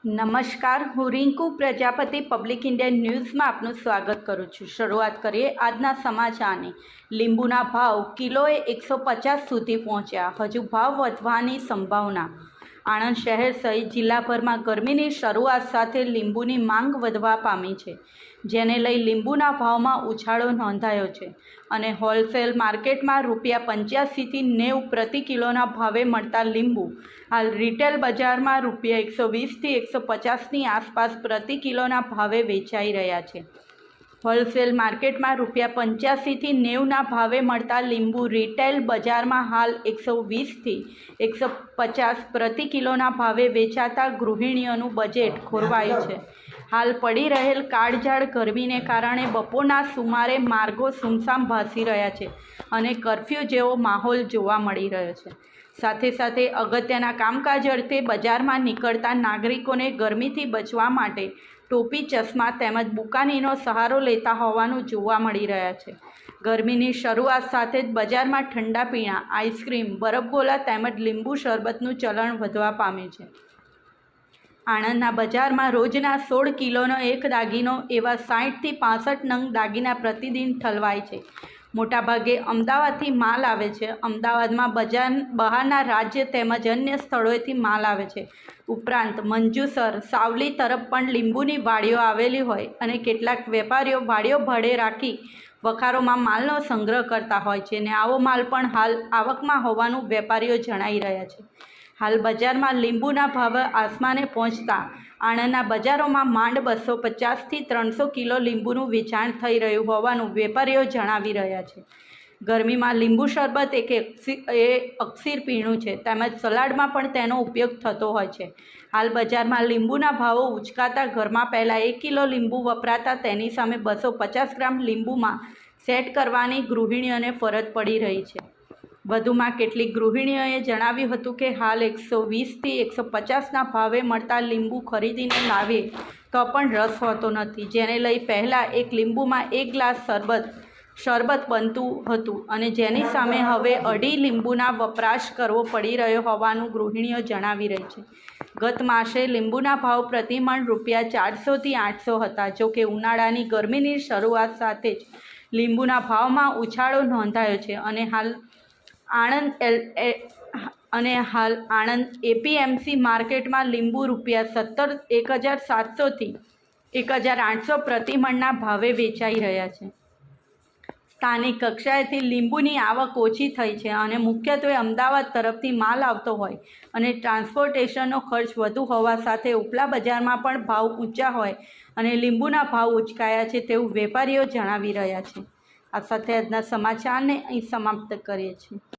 નમસ્કાર, હું Rinku Prajapati public Indian ન્યૂઝમાં આપનું સ્વાગત કરું છું। શરૂઆત કરીએ આજના સમાચારની। લીંબુના ભાવ કિલોએ 150 સુધી પહોંચ્યા, હજુ ભાવ વધવાની સંભાવના। આણંદ શહેર સહિત જિલ્લાભરમાં ગરમીની શરૂઆત સાથે લીંબુની માંગ વધવા પામી છે, જેને લઈ લીંબુના ભાવમાં ઉછાળો નોંધાયો છે અને હોલસેલ માર્કેટમાં ₹85 થી ₹90 પ્રતિ કિલોના ભાવે મળતા લીંબુ હાલ રિટેલ બજારમાં ₹120 થી ₹150ની આસપાસ પ્રતિ કિલોના ભાવે વેચાઈ રહ્યા છે। હોલસેલ માર્કેટમાં ₹85 થી ₹90ના ભાવે મળતા લીંબુ રિટેલ બજારમાં હાલ ₹120 થી ₹150 પ્રતિ કિલોના ભાવે વેચાતા ગૃહિણીઓનું બજેટ ખોરવાયું છે। હાલ પડી રહેલ કાળઝાળ ગરમીને કારણે બપોરના સુમારે માર્ગો સુમસામ ભાસી રહ્યા છે અને કર્ફ્યુ જેવો માહોલ જોવા મળી રહ્યો છે। સાથે સાથે અગત્યના કામકાજ અર્થે બજારમાં નીકળતા નાગરિકોને ગરમીથી બચવા માટે ટોપી, ચશ્મા તેમજ બુકાનીનો સહારો લેતા હોવાનું જોવા મળી રહ્યા છે। ગરમીની શરૂઆત સાથે જ બજારમાં ઠંડા પીણા, આઈસ્ક્રીમ, બરફગોલા તેમજ લીંબુ શરબતનું ચલણ વધવા પામ્યું છે। આણંદના બજારમાં રોજના 16 કિલોનો એક દાગીનો એવા 60 થી 65 નંગ દાગીના પ્રતિદિન ઠલવાય છે। મોટાભાગે અમદાવાદથી માલ આવે છે। અમદાવાદમાં બહારના રાજ્ય તેમજ અન્ય સ્થળોએથી માલ આવે છે। ઉપરાંત મંજુસર, સાવલી તરફ પણ લીંબુની વાડીઓ આવેલી હોય અને કેટલાક વેપારીઓ વાડીઓ ભાડે રાખી વખારોમાં માલનો સંગ્રહ કરતા હોય છે અને આવો માલ પણ હાલ આવકમાં હોવાનું વેપારીઓ જણાવી રહ્યા છે। હાલ બજારમાં લીંબુના ભાવ આસમાને પહોંચતા આણંદના બજારોમાં માંડ 250 થી 300 કિલો લીંબુનું વેચાણ થઈ રહ્યું હોવાનું વેપારીઓ જણાવી રહ્યા છે। ગરમીમાં લીંબુ શરબત એક અક્સિર પીણું છે તેમજ સલાડમાં પણ તેનો ઉપયોગ થતો હોય છે। હાલ બજારમાં લીંબુના ભાવો ઉચકાતા ઘરમાં પહેલાં 1 કિલો લીંબુ વપરાતા તેની સામે 250 ગ્રામ લીંબુમાં સેટ કરવાની ગૃહિણીઓને ફરજ પડી રહી છે। વધુમાં કેટલીક ગૃહિણીઓએ જણાવ્યું હતું કે હાલ 120 થી 150ના ભાવે મળતા લીંબુ ખરીદીને લાવીએ તો પણ રસ હોતો નથી, જેને લઈ પહેલાં એક લીંબુમાં 1 ગ્લાસ શરબત બનતું હતું અને જેની સામે હવે 2.5 લીંબુના વપરાશ કરવો પડી રહ્યો હોવાનું ગૃહિણીઓ જણાવી રહી છે। ગત માસે લીંબુના ભાવ પ્રતિમણ ₹400 થી 800 હતા। જોકે ઉનાળાની ગરમીની શરૂઆત સાથે જ લીંબુના ભાવમાં ઉછાળો નોંધાયો છે અને હાલ આણંદ એપીએમસી માર્કેટમાં લીંબુ ₹1,700 થી ₹1,800 પ્રતિમણના ભાવે વેચાઈ રહ્યા છે। સ્થાનિક કક્ષાએથી લીંબુની આવક ઓછી થઈ છે અને મુખ્યત્વે અમદાવાદ તરફથી માલ આવતો હોય અને ટ્રાન્સપોર્ટેશનનો ખર્ચ વધુ હોવા સાથે ઉપલા બજારમાં પણ ભાવ ઊંચા હોય અને લીંબુના ભાવ ઉચકાયા છે તેવું વેપારીઓ જણાવી રહ્યા છે। આ સાથે આજના સમાચારને અહીં સમાપ્ત કરીએ છીએ।